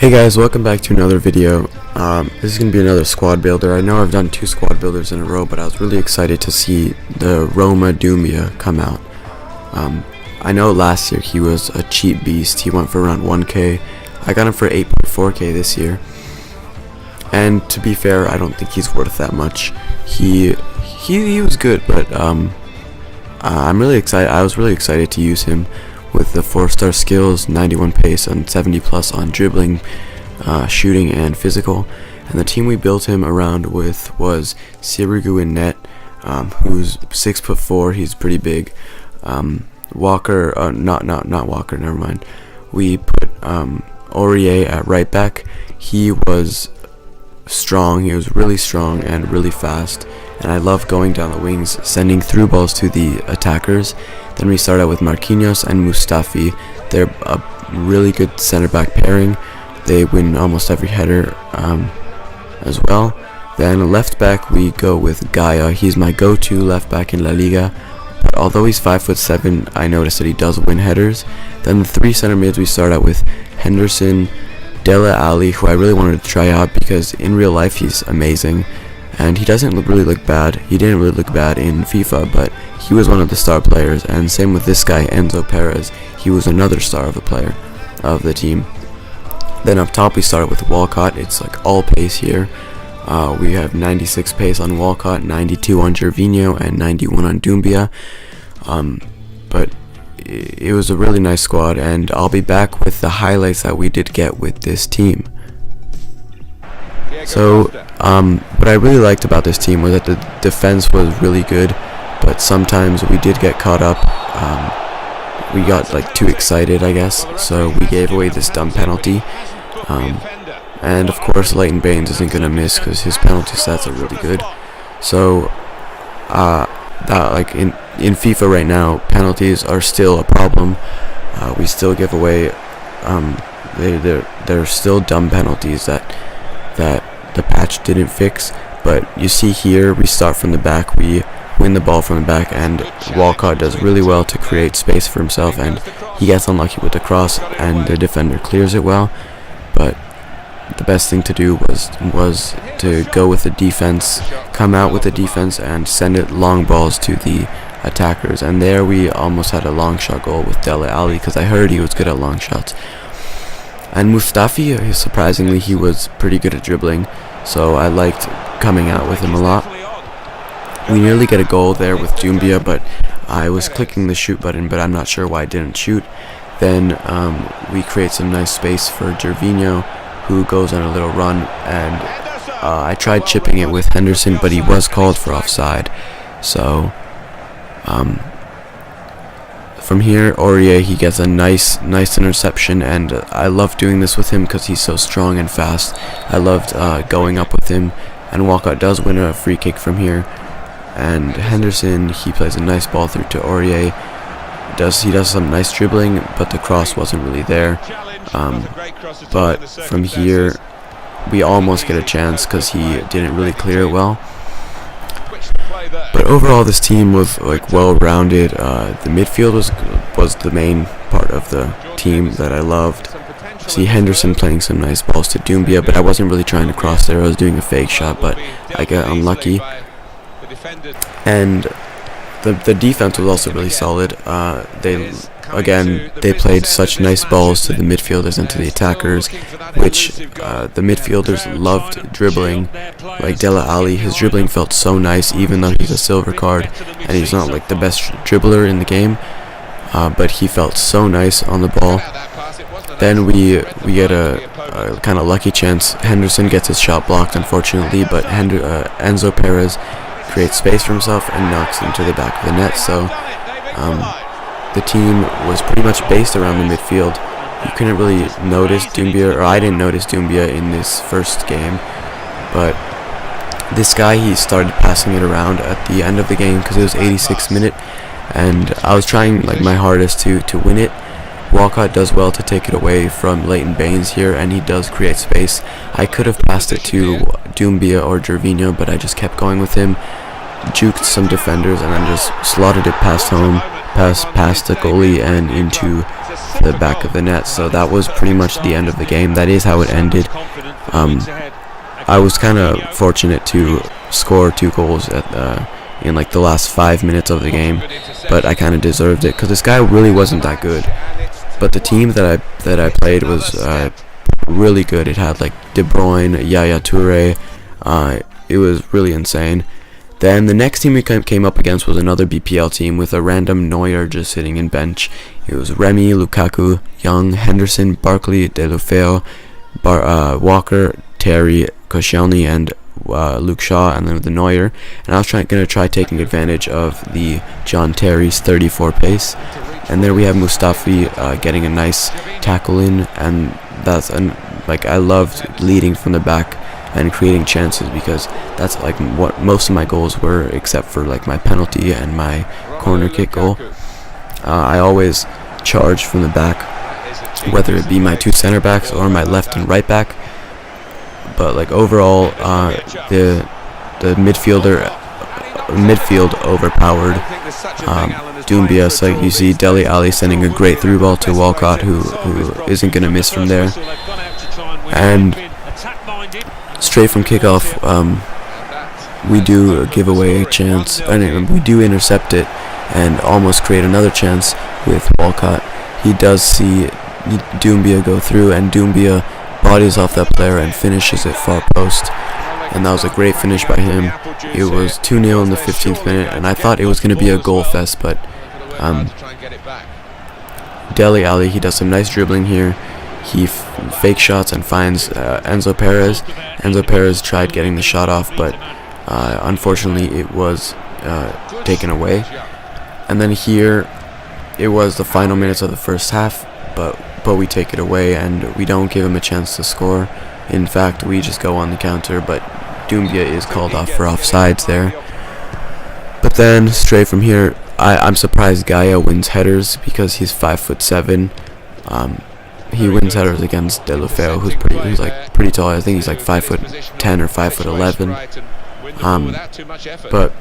Hey guys, welcome back to another video. This is going to be another squad builder. I know I've done 2 squad builders in a row, but I was really excited to see the ROMA Doumbia come out. I know last year he was a cheap beast. He went for around 1k. I got him for 8.4k this year. And to be fair, I don't think he's worth that much. He was good, but I'm really excited. I was really excited to use him with the 4-star skills, 91 pace, and 70 plus on dribbling, shooting, and physical. And the team we built him around with was Sirigu in net, who's 6'4". He's pretty big. Walker, not Walker. Never mind. We put Aurier at right back. He was strong. He was really strong and really fast. And I love going down the wings, sending through balls to the attackers. Then we start out with Marquinhos and Mustafi. They're a really good center back pairing. They win almost every header as well. Then left back we go with Gaia. He's my go-to left back in La Liga. But although he's 5'7", I noticed that he does win headers. Then the 3 center mids we start out with Henderson, Dele Alli, who I really wanted to try out because in real life he's amazing. And he doesn't really look bad. He didn't really look bad in FIFA, but he was one of the star players. And same with this guy, Enzo Perez. He was another star of the player of the team. Then up top we started with Walcott. It's like all pace here. We have 96 pace on Walcott, 92 on Gervinho, and 91 on Doumbia. But it was a really nice squad, and I'll be back with the highlights that we did get with this team. So, what I really liked about this team was that the defense was really good, but sometimes we did get caught up. We got like too excited, I guess, so we gave away this dumb penalty. And of course, Leighton Baines isn't gonna miss because his penalty stats are really good. So, like in FIFA right now, penalties are still a problem. We still give away. They're still dumb penalties that the patch didn't fix. But you see here, we start from the back, we win the ball from the back, and Walcott does really well to create space for himself, and he gets unlucky with the cross, and the defender clears it well. But the best thing to do was to go with the defense, come out with the defense, and send it long balls to the attackers. And there we almost had a long shot goal with Dele Alli because I heard he was good at long shots. And Mustafi, surprisingly, he was pretty good at dribbling, so I liked coming out with him a lot. We nearly get a goal there with Doumbia, but I was clicking the shoot button, but I'm not sure why I didn't shoot. Then we create some nice space for Gervinho, who goes on a little run, and I tried chipping it with Henderson, but he was called for offside. So from here, Aurier, he gets a nice interception, and I love doing this with him because he's so strong and fast. I loved going up with him, and Walcott does win a free kick from here. And Henderson, he plays a nice ball through to Aurier. He does some nice dribbling, but the cross wasn't really there. But from here, we almost get a chance because he didn't really clear it well. But overall, this team was like well-rounded. The midfield was the main part of the team that I loved. See Henderson playing some nice balls to Doumbia, but I wasn't really trying to cross there. I was doing a fake shot, but I got unlucky. And the defense was also really solid. They played such nice balls to the midfielders and to the attackers, which the midfielders loved dribbling. Like Dele Alli, his dribbling felt so nice, even though he's a silver card and he's not like the best dribbler in the game. But he felt so nice on the ball. Then we get a kind of lucky chance. Henderson gets his shot blocked, unfortunately, but Enzo Perez creates space for himself and knocks into the back of the net. So the team was pretty much based around the midfield. You couldn't really notice Doumbia, or I didn't notice Doumbia in this first game, but this guy, he started passing it around at the end of the game because it was 86th minute, and I was trying like my hardest to win it. Walcott does well to take it away from Leighton Baines here, and he does create space. I could have passed it to Doumbia or Gervinho, but I just kept going with him, juked some defenders, and then just slotted it past the goalie and into the back of the net. So that was pretty much the end of the game. That is how it ended. I was kind of fortunate to score 2 goals in like the last 5 minutes of the game, but I kind of deserved it because this guy really wasn't that good. But the team that I played was really good. It had like De Bruyne, Yaya Toure. It was really insane. Then the next team we came up against was another BPL team with a random Neuer just sitting in bench. It was Remy, Lukaku, Young, Henderson, Barkley, Deulofeu, Walker, Terry, Koscielny, and Luke Shaw, and then the Neuer. And I was going to try taking advantage of the John Terry's 34 pace. And there we have Mustafi getting a nice tackle in, and that's like I loved leading from the back and creating chances, because that's like what most of my goals were, except for like my penalty and my corner kick goal. I always charge from the back, whether it be my 2 center backs or my left and right back. But like overall, the midfield overpowered Doumbia. So you see Dele Alli sending a great through ball to Walcott, who isn't going to miss from there. And straight from kickoff, we do give away a chance, and we do intercept it and almost create another chance with Walcott. He does see Doumbia go through, and Doumbia bodies off that player and finishes it far post. And that was a great finish by him. It was 2-0 in the 15th minute, and I thought it was going to be a goal fest, but Dele Alli, he does some nice dribbling here. He fake shots and finds Enzo Perez. Enzo Perez tried getting the shot off, but unfortunately it was taken away. And then here, it was the final minutes of the first half, but we take it away and we don't give him a chance to score. In fact, we just go on the counter, but Doumbia is called off for offsides there. But then straight from here, I'm surprised Gaia wins headers, because he's 5'7". He wins headers against Deulofeu, who's pretty tall. I think he's like 5'10" or 5'11". But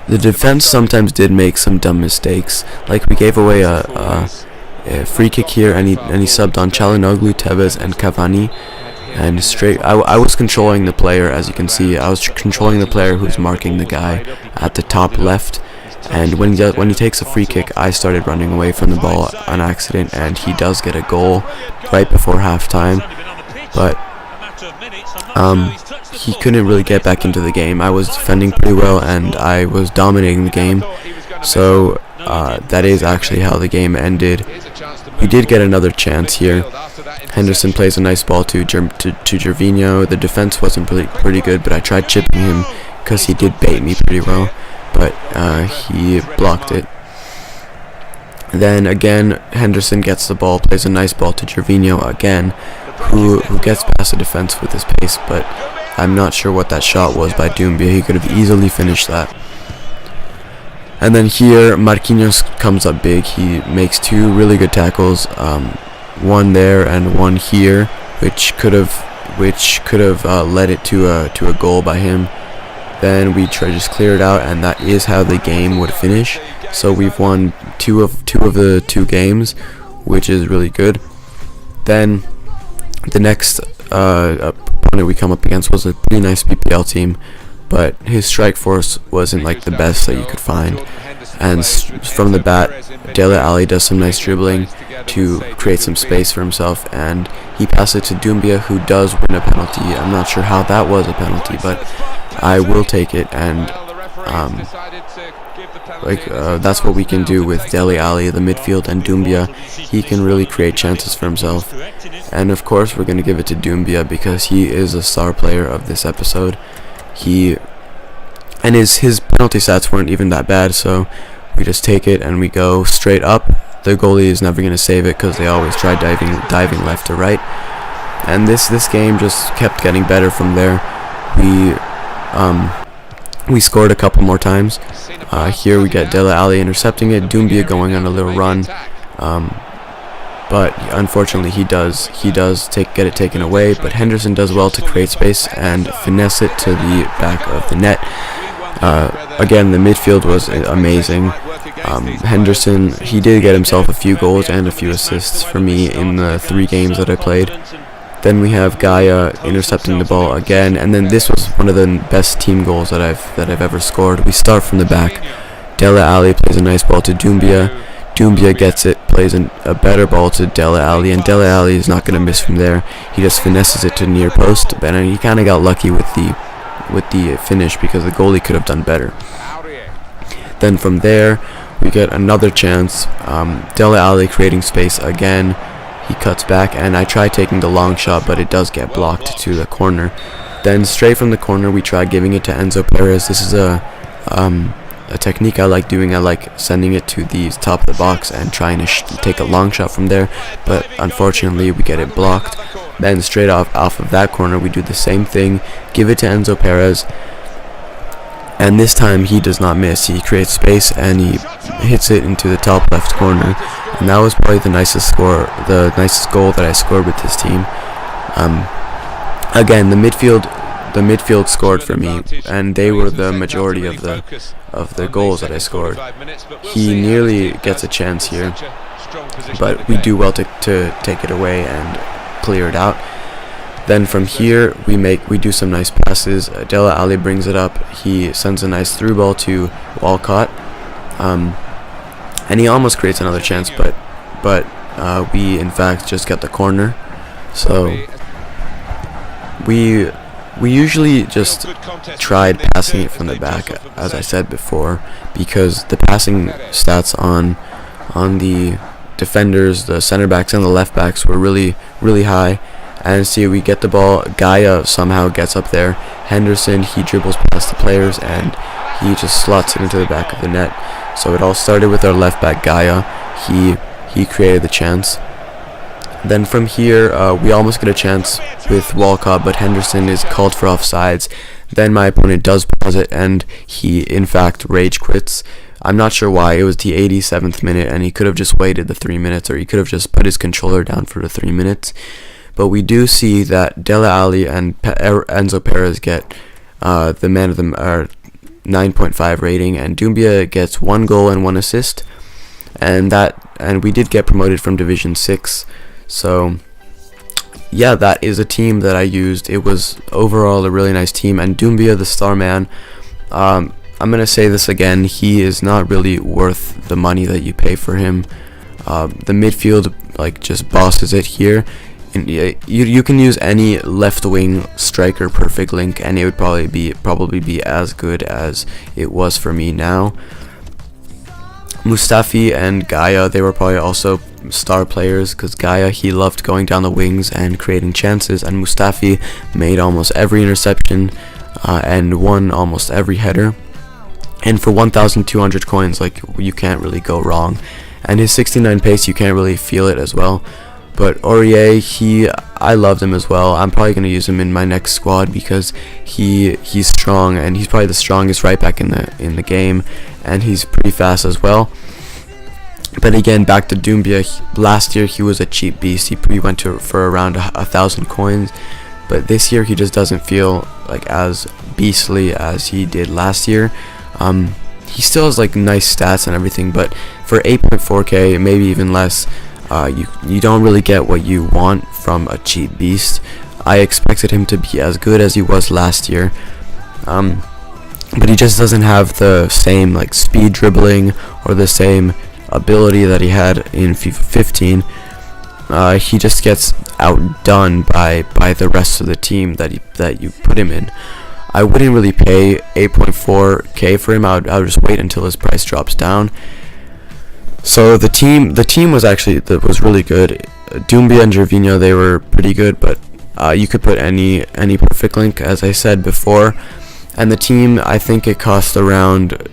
the defense sometimes did make some dumb mistakes. Like we gave away a free kick here, and he subbed on Çalhanoğlu, Tevez, and Cavani. And straight, I was controlling the player, as you can see. I was controlling the player who's marking the guy at the top left. And when he takes a free kick, I started running away from the ball on accident, and he does get a goal right before halftime. But he couldn't really get back into the game. I was defending pretty well, and I was dominating the game. So that is actually how the game ended. We did get another chance here. Henderson plays a nice ball to Gervinho. The defense wasn't pretty good, but I tried chipping him because he did bait me pretty well, but he blocked it. Then again, Henderson gets the ball, plays a nice ball to Gervinho again, who gets past the defense with his pace, but I'm not sure what that shot was by Doumbia. He could have easily finished that. And then here, Marquinhos comes up big. He makes 2 really good tackles, one there and one here, which could have led it to a goal by him. Then we just clear it out, and that is how the game would finish. So we've won two of the 2 games, which is really good. Then the next opponent we come up against was a pretty nice BPL team, but his strike force wasn't like the best that you could find. And from the bat, Dele Alli does some nice dribbling to create some space for himself, and he passes it to Doumbia, who does win a penalty. I'm not sure how that was a penalty, but I will take it. And that's what we can do with Dele Alli, the midfield, and Doumbia. He can really create chances for himself. And of course, we're going to give it to Doumbia because he is a star player of this episode. And his penalty stats weren't even that bad, so we just take it and we go straight up. The goalie is never going to save it because they always try diving left to right. And this game just kept getting better from there. We scored a couple more times. Here we get Dele Alli intercepting it, Doumbia going on a little run. But unfortunately he does get it taken away, but Henderson does well to create space and finesse it to the back of the net. Again, the midfield was amazing. Henderson, he did get himself a few goals and a few assists for me in the 3 games that I played. Then we have Gaia intercepting the ball again, and then this was one of the best team goals that I've ever scored. We start from the back. Dele Alli plays a nice ball to Doumbia. Doumbia gets it, plays a better ball to Dele Alli, and Dele Alli is not going to miss from there. He just finesses it to near post, and he kind of got lucky with the finish because the goalie could have done better. Then from there, we get another chance. Dele Alli creating space again. He cuts back, and I try taking the long shot, but it does get blocked to the corner. Then straight from the corner, we try giving it to Enzo Perez. This is a technique I like doing. I like sending it to the top of the box and trying to take a long shot from there, but unfortunately we get it blocked. Then straight off of that corner, we do the same thing, give it to Enzo Perez, and this time he does not miss. He creates space and he hits it into the top left corner, and that was probably the nicest goal that I scored with this team. Again, the midfield scored for me, and they were the majority of the goals that I scored. He nearly gets a chance here, but we do well to take it away and clear it out. Then from here we do some nice passes. Dele Alli brings it up. He sends a nice through ball to Walcott, and he almost creates another chance, but we in fact just get the corner. So we usually just tried passing it from the back, as I said before, because the passing stats on the defenders, the center backs and the left backs were really high. And see, we get the ball. Gaia somehow gets up there. Henderson, he dribbles past the players and he just slots it into the back of the net. So it all started with our left back Gaia. He created the chance. Then from here, we almost get a chance with Walcott, but Henderson is called for offsides. Then my opponent does pause it, and he in fact rage quits. I'm not sure why. It was the 87th minute, and he could have just waited the 3 minutes, or he could have just put his controller down for the 3 minutes. But we do see that Dele Alli and Enzo Perez get the man of the 9.5 rating, and Doumbia gets 1 goal and 1 assist, and we did get promoted from Division 6. So yeah, that is a team that I used. It was overall a really nice team, and Doumbia, the star man, I'm gonna say this again, he is not really worth the money that you pay for him. The midfield just bosses it here. And you can use any left wing striker perfect link, and it would probably be as good as it was for me now. Mustafi and Gaia, they were probably also star players, because Gaia, he loved going down the wings and creating chances, and Mustafi made almost every interception and won almost every header. And for 1,200 coins, you can't really go wrong. And his 69 pace, you can't really feel it as well. But Aurier, I loved him as well. I'm probably going to use him in my next squad because he's strong, and he's probably the strongest right back in the game, and he's pretty fast as well. But again, back to Doumbia. Last year he was a cheap beast. He went for around 1,000 coins, but this year he just doesn't feel as beastly as he did last year. He still has nice stats and everything, but for 8.4k, maybe even less, you don't really get what you want from a cheap beast. I expected him to be as good as he was last year, but he just doesn't have the same speed dribbling or the same ability that he had in FIFA 15. He just gets outdone by the rest of the team that you put him in. I wouldn't really pay 8.4k for him. I would just wait until his price drops down. So the team was really good. Doumbia and Gervinho, they were pretty good, but you could put any perfect link, as I said before. And the team, I think it cost around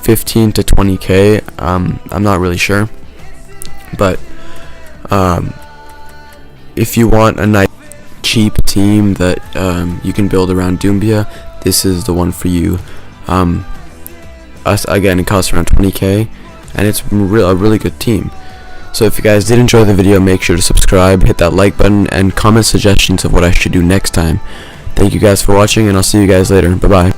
15 to 20k. I'm not really sure, but if you want a nice cheap team that you can build around Doumbia, this is the one for you. Again, it costs around 20k, and it's a really good team. So if you guys did enjoy the video, make sure to subscribe, hit that like button, and comment suggestions of what I should do next time. Thank you guys for watching, and I'll see you guys later. Bye bye.